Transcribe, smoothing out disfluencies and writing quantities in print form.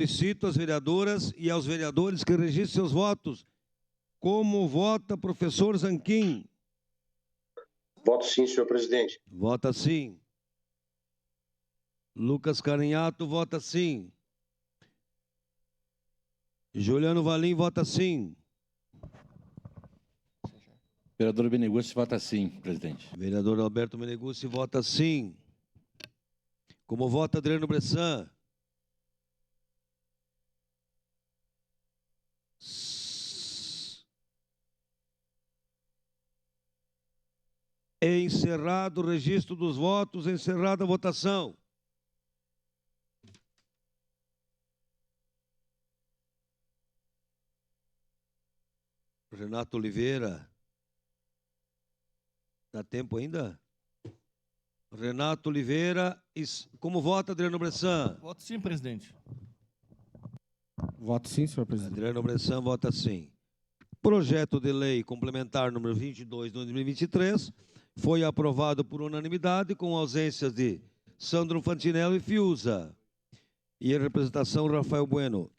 Solicito às vereadoras e aos vereadores que registrem seus votos. Como vota professor Zanquim? Voto sim, senhor presidente. Vota sim. Lucas Carinhato vota sim. Juliano Valim vota sim. Vereador Meneguzzi vota sim, presidente. Vereador Alberto Meneguzzi vota sim. Como vota Adriano Bressan? Encerrado o registro dos votos, encerrada a votação. Renato Oliveira. Dá tempo ainda? Renato Oliveira. Como vota Adriano Bressan? Voto sim, presidente. Voto sim, senhor presidente. Adriano Bressan vota sim. Projeto de lei complementar número 22 de 2023 foi aprovado por unanimidade com ausências de Sandro Fantinello e Fiuza. E em representação, Rafael Bueno.